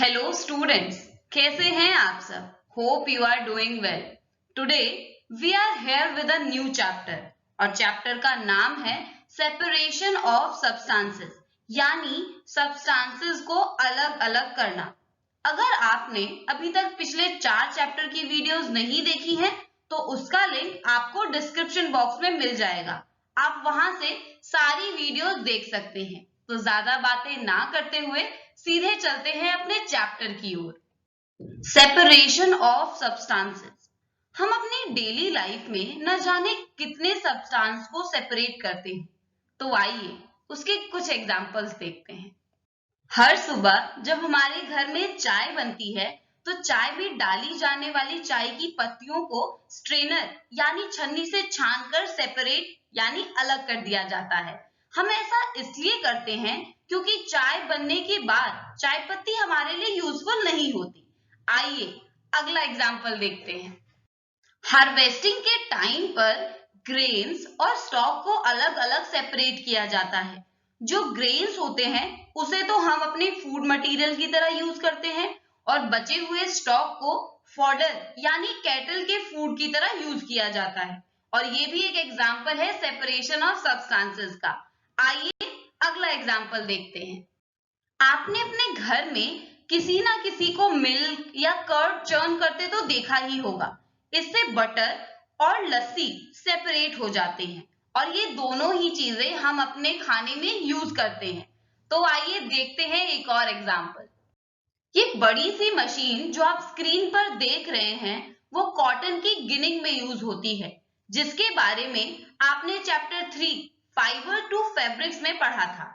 Hello students, कैसे हैं आप सब? Hope you are doing well. Today we are here with a new chapter और चैप्टर का नाम है सेपरेशन ऑफ सब्सटेंसेस, यानी सब्सटेंसेस को अलग अलग करना। अगर आपने अभी तक पिछले 4 चैप्टर की वीडियोस नहीं देखी हैं, तो उसका लिंक आपको डिस्क्रिप्शन बॉक्स में मिल जाएगा। आप वहां से सारी वीडियोस देख सकते हैं। तो ज्यादा बातें ना करते हुए सीधे चलते हैं अपने चैप्टर की ओर। Separation of substances. हम अपनी डेली लाइफ में न जाने कितने सब्सटेंस को सेपरेट करते हैं। तो आइए उसके कुछ एग्जांपल्स देखते हैं। हर सुबह जब हमारे घर में चाय बनती है, तो चाय में डाली जाने वाली चाय की पत्तियों को स्ट्रेनर यानी छन्नी से छानकर सेपरेट यानी अलग कर दिया जाता है। हम ऐसा इसलिए करते हैं क्योंकि चाय बनने के बाद चाय पत्ती हमारे लिए यूजफुल नहीं होती। आइए अगला एग्जाम्पल देखते हैं। हार्वेस्टिंग के टाइम पर ग्रेन्स और स्टॉक को अलग अलग सेपरेट किया जाता है। जो ग्रेन्स होते हैं उसे तो हम अपने फूड मटेरियल की तरह यूज करते हैं और बचे हुए स्टॉक को फॉडर यानी कैटल के फूड की तरह यूज किया जाता है। और ये भी एक एग्जाम्पल है सेपरेशन ऑफ सब्सटेंसेस का। आइए अगला एग्जाम्पल देखते हैं। आपने अपने घर में किसी ना किसी को मिल्क या कर्ड चर्न करते तो देखा ही होगा। इससे बटर और लस्सी सेपरेट हो जाते हैं और ये दोनों ही चीजें हम अपने खाने में यूज करते हैं। तो आइए देखते हैं एक और एग्जाम्पल। ये बड़ी सी मशीन जो आप स्क्रीन पर देख रहे हैं, वो कॉटन की गिनिंग में यूज होती है, जिसके बारे में आपने चैप्टर 3 फाइबर टू फैब्रिक्स में पढ़ा था।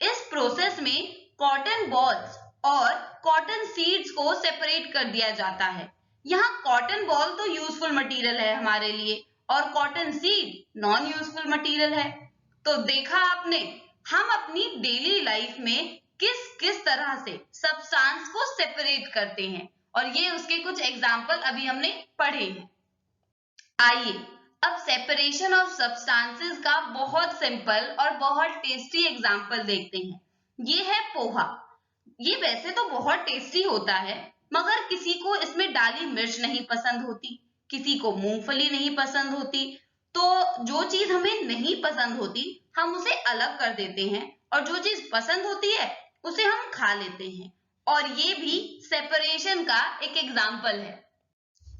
इस प्रोसेस में कॉटन बॉल्स और कॉटन सीड्स को सेपरेट कर दिया जाता है। यहाँ कॉटन बॉल तो यूजफुल मटेरियल है हमारे लिए और cotton seed non useful material है। तो देखा आपने, हम अपनी डेली लाइफ में किस किस तरह से सब्सटेंस को सेपरेट करते हैं और ये उसके कुछ एग्जाम्पल अभी हमने पढ़े हैं। आइए अब सेपरेशन ऑफ सब्सटेंसेस का बहुत सिंपल और बहुत टेस्टी एग्जाम्पल देखते हैं। ये है पोहा। ये वैसे तो बहुत टेस्टी होता है, मगर किसी को इसमें डाली मिर्च नहीं पसंद होती, किसी को मूंगफली नहीं पसंद होती। तो जो चीज हमें नहीं पसंद होती हम उसे अलग कर देते हैं और जो चीज पसंद होती है उसे हम खा लेते हैं। और ये भी सेपरेशन का एक एग्जाम्पल है।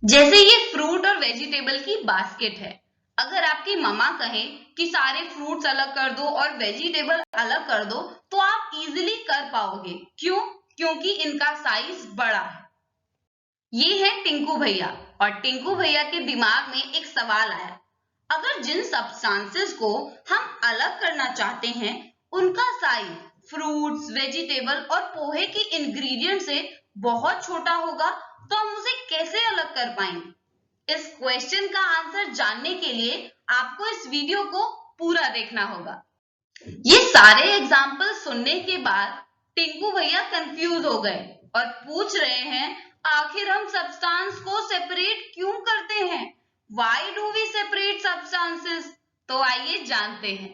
जैसे ये फ्रूट और वेजिटेबल की बास्केट है। अगर आपकी मम्मा कहे कि सारे फ्रूट्स अलग कर दो और वेजिटेबल अलग कर दो, तो आप इजीली कर पाओगे। क्यों? क्योंकि इनका साइज बड़ा है। ये है टिंकू भैया और टिंकू भैया के दिमाग में एक सवाल आया। अगर जिन सब्सटेंसेस को हम अलग करना चाहते हैं उनका साइज फ्रूट्स, वेजिटेबल और पोहे के इंग्रेडिएंट से बहुत छोटा होगा, तो हम उसे कैसे अलग कर पाएंगे? इस क्वेश्चन का आंसर जानने के लिए आपको इस वीडियो को पूरा देखना होगा। ये सारे एग्जाम्पल सुनने के बाद टिंकू भैया कंफ्यूज हो गए और पूछ रहे हैं, आखिर हम सब्सटेंस को सेपरेट क्यों करते हैं? Why do we separate substances? तो आइए जानते हैं।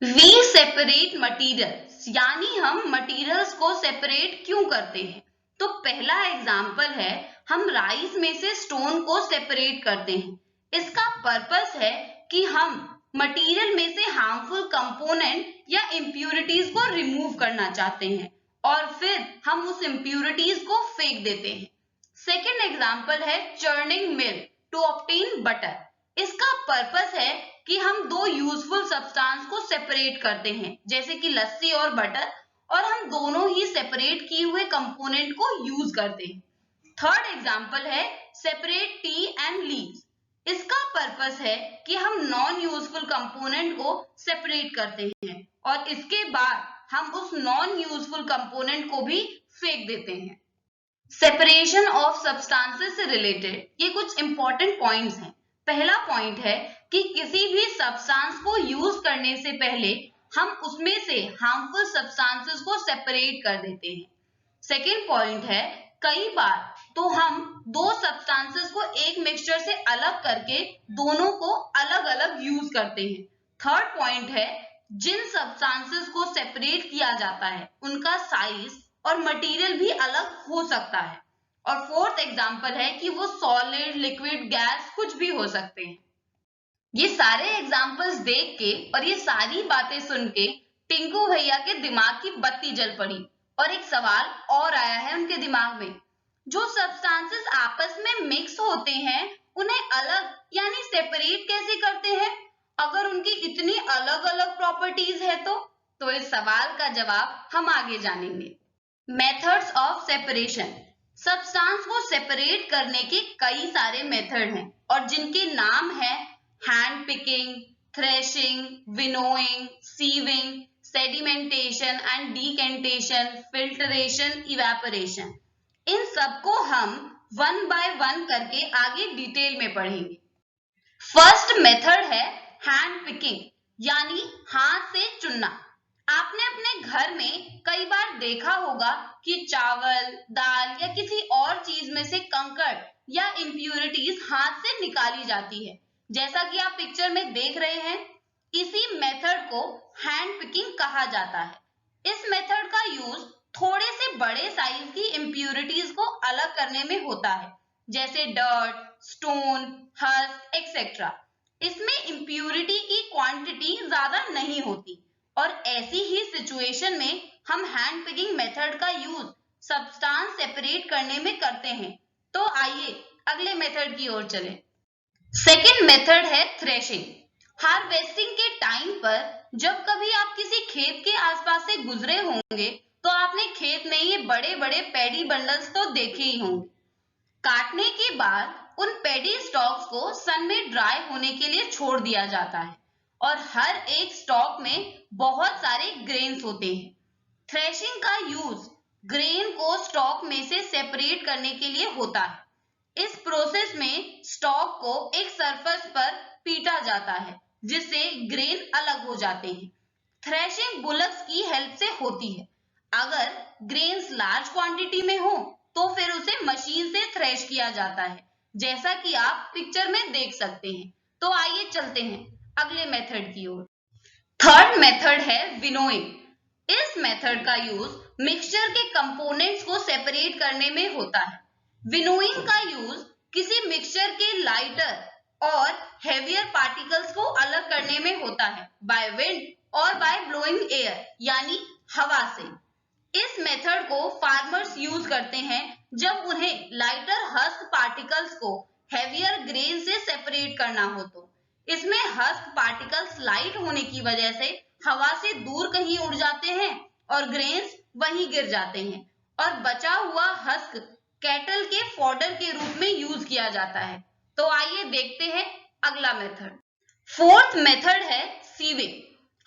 We separate materials, यानी हम मटेरियल्स को सेपरेट क्यों करते हैं? तो पहला एग्जाम्पल है, हम राइस में से स्टोन को सेपरेट करते हैं। इसका पर्पस है कि हम मटेरियल में से हार्मफुल कंपोनेंट या इम्प्यूरिटीज को रिमूव करना चाहते हैं और फिर हम उस इम्प्यूरिटीज को फेंक देते हैं। सेकेंड एग्जाम्पल है churning milk to obtain butter. इसका पर्पस है कि हम दो यूजफुल सब्सटेंस को सेपरेट करते हैं, जैसे कि लस्सी और बटर, और हम दोनों ही सेपरेट किए हुए कंपोनेंट को यूज करते हैं। थर्ड एग्जाम्पल है सेपरेट टी एंड लीव्स। इसका पर्पस है कि हम नॉन यूजफुल कंपोनेंट को सेपरेट करते हैं और इसके बाद हम उस नॉन यूजफुल कंपोनेंट को भी फेंक देते हैं। सेपरेशन ऑफ सब्सटेंसेस से रिलेटेड ये कुछ इंपॉर्टेंट पॉइंट्स हैं। पहला पॉइंट है कि किसी भी सब्सटेंस को यूज करने से पहले हम उसमें से हार्मफुल सब्सटेंसेस को सेपरेट कर देते हैं। सेकेंड पॉइंट है, कई बार तो हम दो सब्सटेंसेस को एक मिक्सचर से अलग करके दोनों को अलग अलग यूज करते हैं। थर्ड पॉइंट है, जिन सब्सटेंसेस को सेपरेट किया जाता है उनका साइज और मटेरियल भी अलग हो सकता है। और फोर्थ एग्जांपल है कि वो सॉलिड, लिक्विड, गैस कुछ भी हो सकते हैं। ये सारे एग्जांपल्स देख के और ये सारी बातें सुन के टिंकू भैया के दिमाग की बत्ती जल पड़ी और एक सवाल और आया है उनके दिमाग में। जो सब्सटेंसेस आपस में मिक्स होते हैं उन्हें अलग यानी सेपरेट कैसे करते हैं? अगर उनकी इतनी अलग अलग प्रॉपर्टीज है तो इस सवाल का जवाब हम आगे जानेंगे। Methods of separation. सब्सटेंस को सेपरेट करने के कई सारे मेथड हैं और जिनके नाम है hand picking, threshing, winnowing, sieving, sedimentation and decantation, filtration, evaporation. इन सबको हम वन बाय वन करके आगे डिटेल में पढ़ेंगे। फर्स्ट मेथड है हैंड पिकिंग यानी हाथ से चुनना। आपने अपने घर में कई बार देखा होगा कि चावल, दाल या किसी और चीज में से कंकड़ या इंप्यूरिटीज हाथ से निकाली जाती है, जैसा कि आप पिक्चर में देख रहे हैं। इसी मेथड को हैंड पिकिंग कहा जाता है। इस मेथड का यूज थोड़े से बड़े साइज की इंप्यूरिटीज को अलग करने में होता है, जैसे डर्ट, स्टोन, हस्क एक्सेट्रा। इसमें इंप्यूरिटी की क्वांटिटी ज्यादा नहीं होती और ऐसी ही सिचुएशन में हम हैंड पिकिंग मेथड का यूज सब्सटेंस सेपरेट करने में करते हैं। तो आइए अगले मेथड की ओर चलें। सेकेंड मेथड है थ्रेशिंग। हार्वेस्टिंग के टाइम पर जब कभी आप किसी खेत के आसपास से गुजरे होंगे तो आपने खेत में ये बड़े बड़े पैडी बंडल्स तो देखे ही होंगे। काटने के बाद उन पैडी स्टॉक्स को सन में ड्राई होने के लिए छोड़ दिया जाता है और हर एक स्टॉक में बहुत सारे ग्रेन्स होते हैं। थ्रेशिंग का यूज ग्रेन को स्टॉक में से सेपरेट करने के लिए होता है। इस प्रोसेस में स्टॉक को एक सरफेस पर पीटा जाता है जिससे ग्रेन अलग हो जाते हैं। थ्रेशिंग बुलक्स की हेल्प से होती है। अगर ग्रेन्स लार्ज क्वांटिटी में हो तो फिर उसे मशीन से थ्रेश किया जाता है, जैसा कि आप पिक्चर में देख सकते हैं। तो आइए चलते हैं अगले मेथड की ओर। थर्ड मेथड है विनोइंग। इस मेथड का यूज मिक्सचर के कंपोनेंट्स को सेपरेट करने में होता है। विनोइंग का यूज किसी मिक्सचर के लाइटर और हेवियर पार्टिकल्स को अलग करने में होता है बाय विंड और बाय ब्लोइंग एयर यानी हवा से। इस मेथड को फार्मर्स यूज करते हैं जब उन्हें लाइटर हस्क पार्टिकल्स को हेवियर ग्रेन से सेपरेट करना हो। तो इसमें हस्क पार्टिकल्स लाइट होने की वजह से हवा से दूर कहीं उड़ जाते हैं और ग्रेन्स वहीं गिर जाते हैं और बचा हुआ हस्क कैटल के फॉडर के रूप में यूज किया जाता है। तो आइए देखते हैं अगला मेथड। फोर्थ मेथड है सीविंग।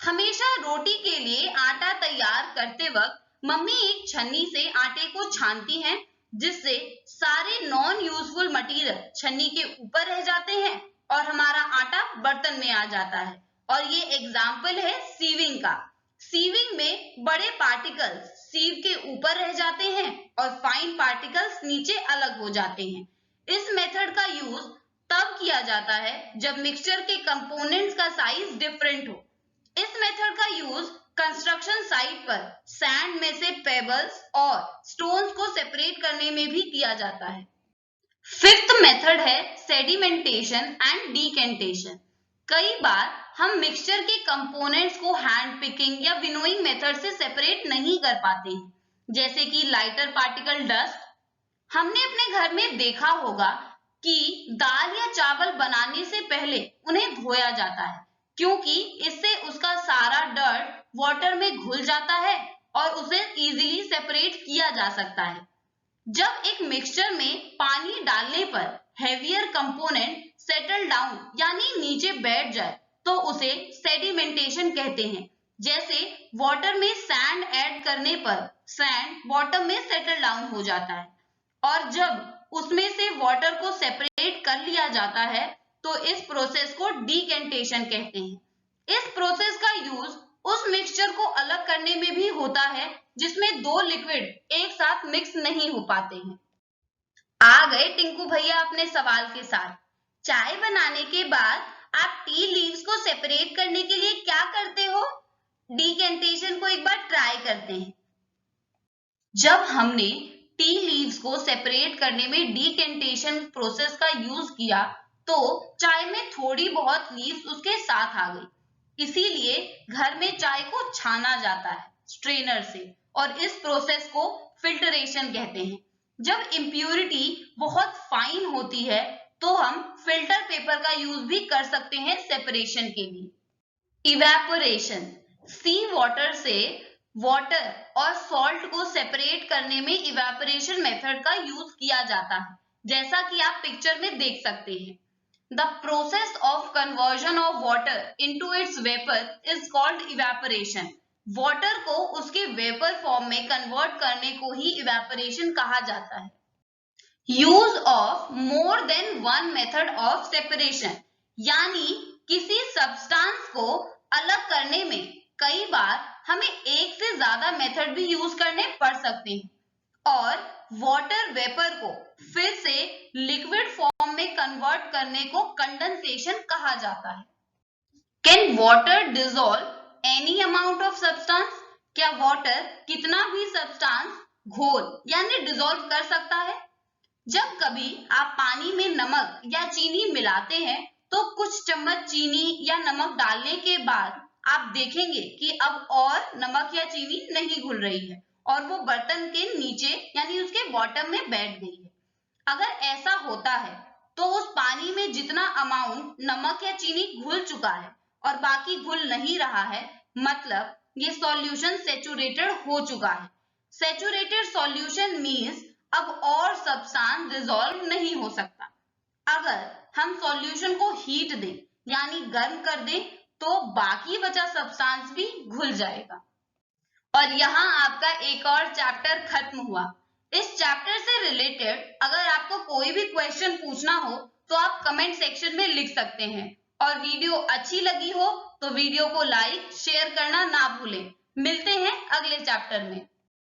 हमेशा रोटी के लिए आटा तैयार करते वक्त मम्मी एक छन्नी से आटे को छानती हैं जिससे सारे नॉन यूजफुल मटेरियल छन्नी के ऊपर रह जाते हैं और हमारा आटा बर्तन में आ जाता है। और ये एग्जाम्पल है सीविंग का। सीविंग में बड़े पार्टिकल्स सीव के ऊपर रह जाते हैं और फाइन पार्टिकल्स नीचे अलग हो जाते हैं। इस मेथड का यूज तब किया जाता है जब मिक्सचर के कंपोनेंट्स का साइज डिफरेंट हो। इस मेथड का यूज कंस्ट्रक्शन साइट पर सैंड में से पेबल्स और स्टोन्स को सेपरेट करने में भी किया जाता है। फिफ्थ मेथड है सेडिमेंटेशन एंड डीकेंटेशन। कई बार हम मिक्सचर के कंपोनेंट्स को हैंड पिकिंग या विनोइंग मेथड से सेपरेट नहीं कर पाते हैं, जैसे कि लाइटर पार्टिकल डस्ट। हमने अपने घर में देखा होगा कि दाल या चावल बनाने से पहले उन्हें धोया जाता है क्योंकि इससे उसका सारा डर्ट वाटर में घुल जाता है और उसे इजीली सेपरेट किया जा सकता है। जब एक मिक्सचर में पानी डालने पर हेवियर कंपोनेंट सेटल डाउन यानी नीचे बैठ जाए तो उसे सेडिमेंटेशन कहते हैं। जैसे वाटर में सैंड ऐड करने पर सैंड बॉटम में सेटल डाउन हो जाता है और जब उसमें से वाटर को सेपरेट कर लिया जाता है तो इस प्रोसेस को डीकेंटेशन कहते हैं। इस प्रोसेस का यूज उस मिक्सचर को अलग करने में भी होता है जिसमें दो लिक्विड एक साथ मिक्स नहीं हो पाते हैं। आ गए टिंकू भैया अपने सवाल के साथ। चाय बनाने के बाद आप टी लीव्स को सेपरेट करने के लिए क्या करते हो? डीकेंटेशन को एक बार ट्राई करते हैं। जब हमने टी लीव्स को सेपरेट करने में डिकेंटेशन प्रोसेस का यूज किया तो चाय में थोड़ी बहुत लीव्स उसके साथ आ गई। इसीलिए घर में चाय को छाना जाता है स्ट्रेनर से और इस प्रोसेस को फिल्टरेशन कहते हैं। जब इम्प्यूरिटी बहुत फाइन होती है तो हम फिल्टर पेपर का यूज भी कर सकते हैं सेपरेशन के लिए। इवेपोरेशन, सी वाटर से वाटर और सॉल्ट को सेपरेट करने में इवेपोरेशन मेथड का यूज किया जाता है, जैसा कि आप पिक्चर में देख सकते हैं। The process of conversion of water into its vapour is called evaporation. Water को उसके वेपर फॉर्म में कन्वर्ट करने को ही इवेपोरेशन कहा जाता है। Use of more than one method of separation, यानी किसी सब्सटेंस को अलग करने में कई बार हमें एक से ज्यादा मेथड भी यूज करने पड़ सकते हैं और वाटर वेपर को फिर से लिक्विड फॉर्म में कन्वर्ट करने को कंडेंसेशन कहा जाता है। Can water dissolve any amount of substance? क्या वाटर कितना भी सब्सटेंस घोल यानी डिसॉल्व कर सकता है? जब कभी आप पानी में नमक या चीनी मिलाते हैं तो कुछ चम्मच चीनी या नमक डालने के बाद आप देखेंगे कि अब और नमक या चीनी नहीं घुल रही है और वो बर्तन के नीचे यानी उसके बॉटम में बैठ गई है। अगर ऐसा होता है तो उस पानी में जितना अमाउंट नमक या चीनी घुल चुका है और बाकी घुल नहीं रहा है, मतलब ये सॉल्यूशन सैचुरेटेड हो चुका है। सैचुरेटेड सॉल्यूशन मीन्स अब और सब्सटेंस डिसॉल्व नहीं हो सकता। अगर हम सॉल्यूशन को हीट दें यानी गर्म कर दें तो बाकी बचा सब्सटेंस भी घुल जाएगा। और यहाँ आपका एक और चैप्टर खत्म हुआ। इस चैप्टर से रिलेटेड अगर आपको कोई भी क्वेश्चन पूछना हो तो आप कमेंट सेक्शन में लिख सकते हैं और वीडियो अच्छी लगी हो तो वीडियो को लाइक शेयर करना ना भूलें। मिलते हैं अगले चैप्टर में।